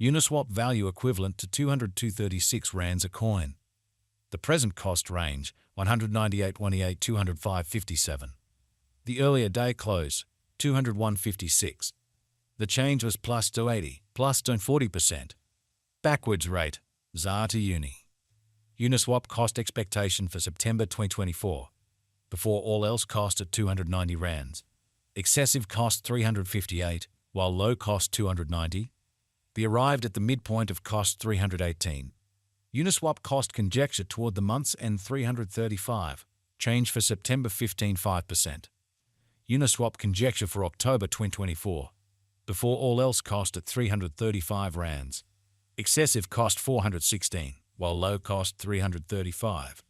Uniswap value equivalent to 202.36 rands a coin. The present cost range 198.28 205.57. The earlier day close 201.56. The change was plus 280, plus 40%. Backwards rate ZAR to Uni. Uniswap cost expectation for September 2024. Before all else cost at 290 rands. Excessive cost 358, while low cost 290. The arrived at the midpoint of cost 318. Uniswap cost conjecture toward the month's end 335. Change for September 15.5%. Uniswap conjecture for October 2024. Before all else cost at 335 rands. Excessive cost 416, while low cost 335.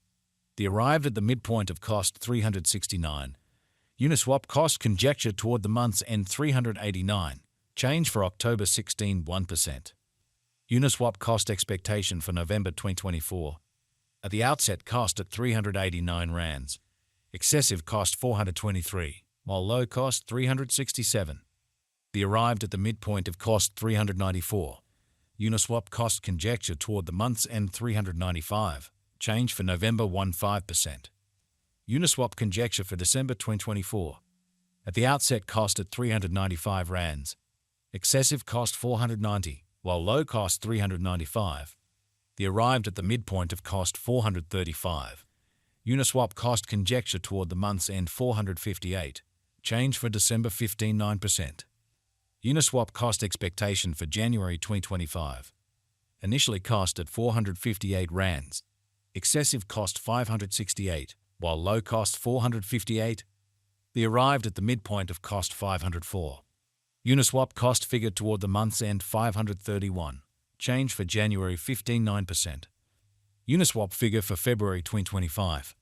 The arrived at the midpoint of cost 369. Uniswap cost conjecture toward the month's end 389. Change for October 16.1%. Uniswap cost expectation for November 2024. At the outset cost at 389 rands. Excessive cost 423, while low cost 367. The arrived at the midpoint of cost 394. Uniswap cost conjecture toward the month's end 395. Change for November 15%. Uniswap conjecture for December 2024. At the outset cost at 395 rands. Excessive cost 490, while low cost 395. The arrived at the midpoint of cost 435. Uniswap cost conjecture toward the month's end 458. Change for December 15.9%. Uniswap cost expectation for January 2025. Initially cost at 458 rands. Excessive cost 568, while low cost 458. The arrived at the midpoint of cost 504. Uniswap cost figure toward the month's end 531. Change for January 15.9%. Uniswap figure for February 2025.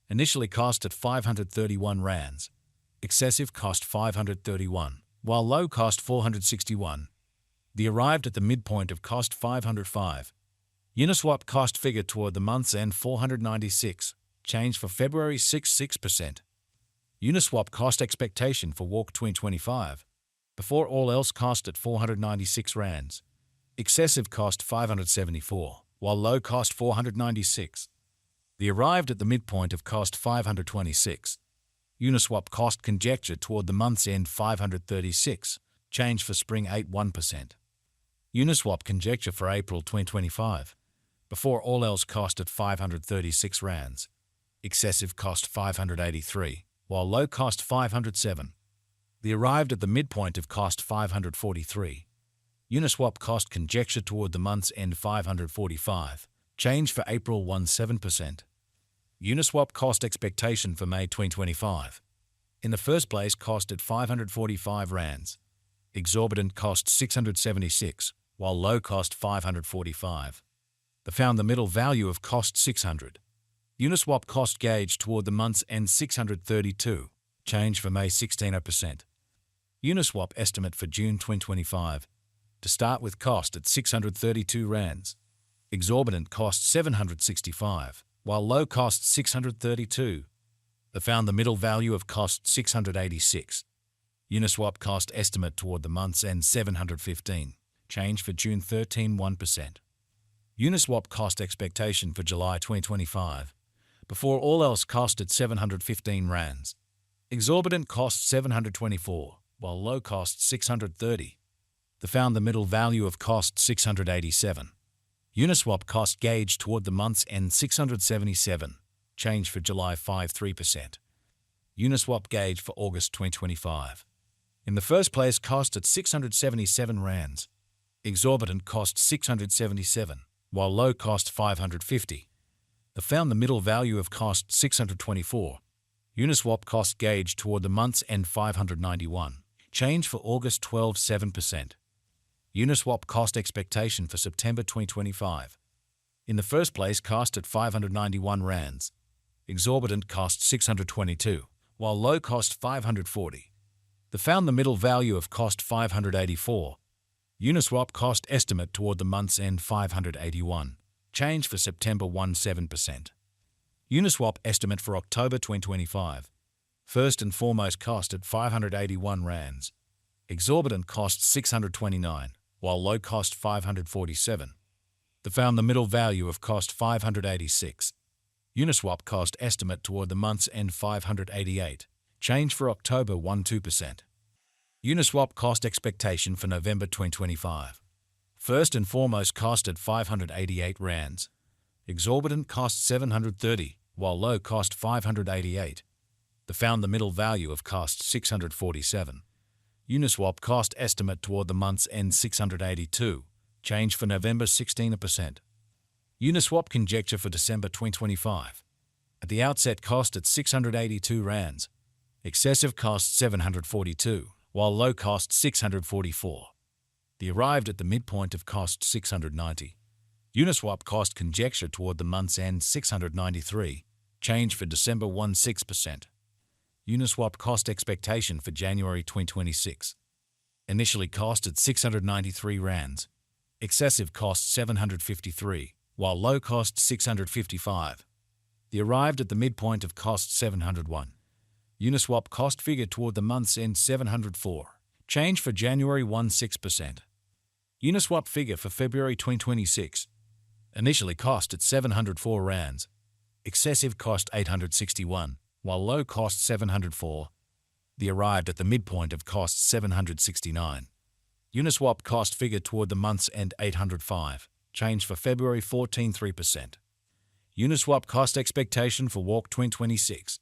Initially cost at 531 rands. Excessive cost 531, while low cost 461. The arrived at the midpoint of cost 505. Uniswap cost figure toward the month's end 496. Change for February 6%. Uniswap cost expectation for Walk 2025. Before all else cost at 496 rands. Excessive cost 574, while low cost 496. The arrived at the midpoint of cost 526. Uniswap cost conjecture toward the month's end 536. Change for spring 81%. Uniswap conjecture for April 2025. Before all else cost at 536 rands. Excessive cost 583, while low cost 507. The arrived at the midpoint of cost 543. Uniswap cost conjecture toward the month's end 545. Change for April 17%. Uniswap cost expectation for May 2025. In the first place cost at 545 rands. Exorbitant cost 676, while low cost 545. The found the middle value of cost 600. Uniswap cost gauge toward the month's end 632. Change for May 16%. Uniswap estimate for June 2025. To start with cost at 632 rands. Exorbitant cost 765, while low cost 632. They found the middle value of cost 686. Uniswap cost estimate toward the month's end 715. Change for June 13.1%. Uniswap cost expectation for July 2025. Before all else cost at 715 rands. Exorbitant cost 724, while low cost 630. They found the middle value of cost 687. Uniswap cost gauge toward the month's end 677. Change for July 53%. Uniswap gauge for August 2025. In the first place cost at 677 rands. Exorbitant cost 677, while low cost 550. They found the middle value of cost 624. Uniswap cost gauge toward the month's end 591. Change for August 12.7%. Uniswap cost expectation for September 2025. In the first place cost at 591 rands. Exorbitant cost 622, while low cost 540. They found the middle value of cost 584. Uniswap cost estimate toward the month's end 581. Change for September 17%. Uniswap estimate for October 2025. First and foremost cost at 581 rands. Exorbitant cost 629, while low cost 547. The found the middle value of cost 586. Uniswap cost estimate toward the month's end 588. Change for October 12%. Uniswap cost expectation for November 2025. First and foremost cost at 588 rands. Exorbitant cost 730, while low cost 588. The found the middle value of cost 647. Uniswap cost estimate toward the month's end 682. Change for November 16%. Uniswap conjecture for December 2025. At the outset cost at 682 rands. Excessive cost 742, while low cost 644. The arrived at the midpoint of cost 690. Uniswap cost conjecture toward the month's end 693. Change for December 16%. Uniswap cost expectation for January 2026. Initially cost at 693 rands. Excessive cost 753, while low cost 655. The arrived at the midpoint of cost 701. Uniswap cost figure toward the month's end 704. Change for January 16%. Uniswap figure for February 2026. Initially cost at 704 rands. Excessive cost 861, while low cost 704. The arrived at the midpoint of cost 769. Uniswap cost figure toward the month's end 805. Change for February 3%. Uniswap cost expectation for Walk 2026.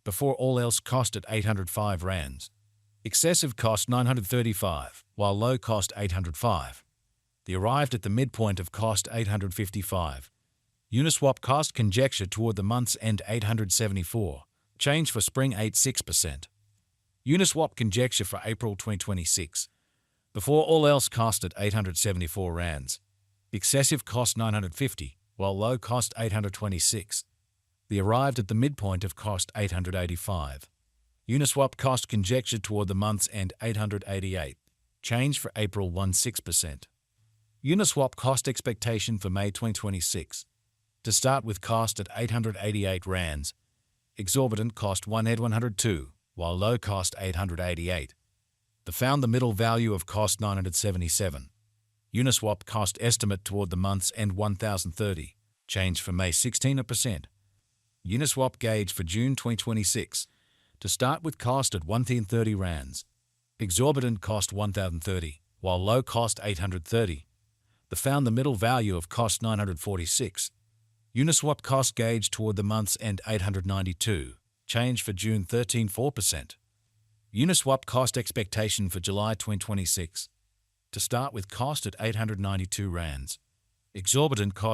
Before all else cost at 805 rands. Excessive cost 935, while low cost 805. The arrived at the midpoint of cost 855. Uniswap cost conjecture toward the month's end 874. Change for spring 86%. Uniswap conjecture for April 2026. Before all else cost at 874 rands. Excessive cost 950, while low cost 826. The arrived at the midpoint of cost 885. Uniswap cost conjecture toward the month's end 888. Change for April 16%. Uniswap cost expectation for May 2026. To start with cost at 888 rands. Exorbitant cost 102, while low cost 888. The found the middle value of cost 977. Uniswap cost estimate toward the month's end 1030. Change for May 16%. Uniswap gauge for June 2026. To start with cost at 1030 rands. Exorbitant cost 1030, while low cost 830. The found the middle value of cost 946. Uniswap cost gauge toward the month's end 892. Change for June 13.4%. Uniswap cost expectation for July 2026. To start with cost at 892 rands. Exorbitant cost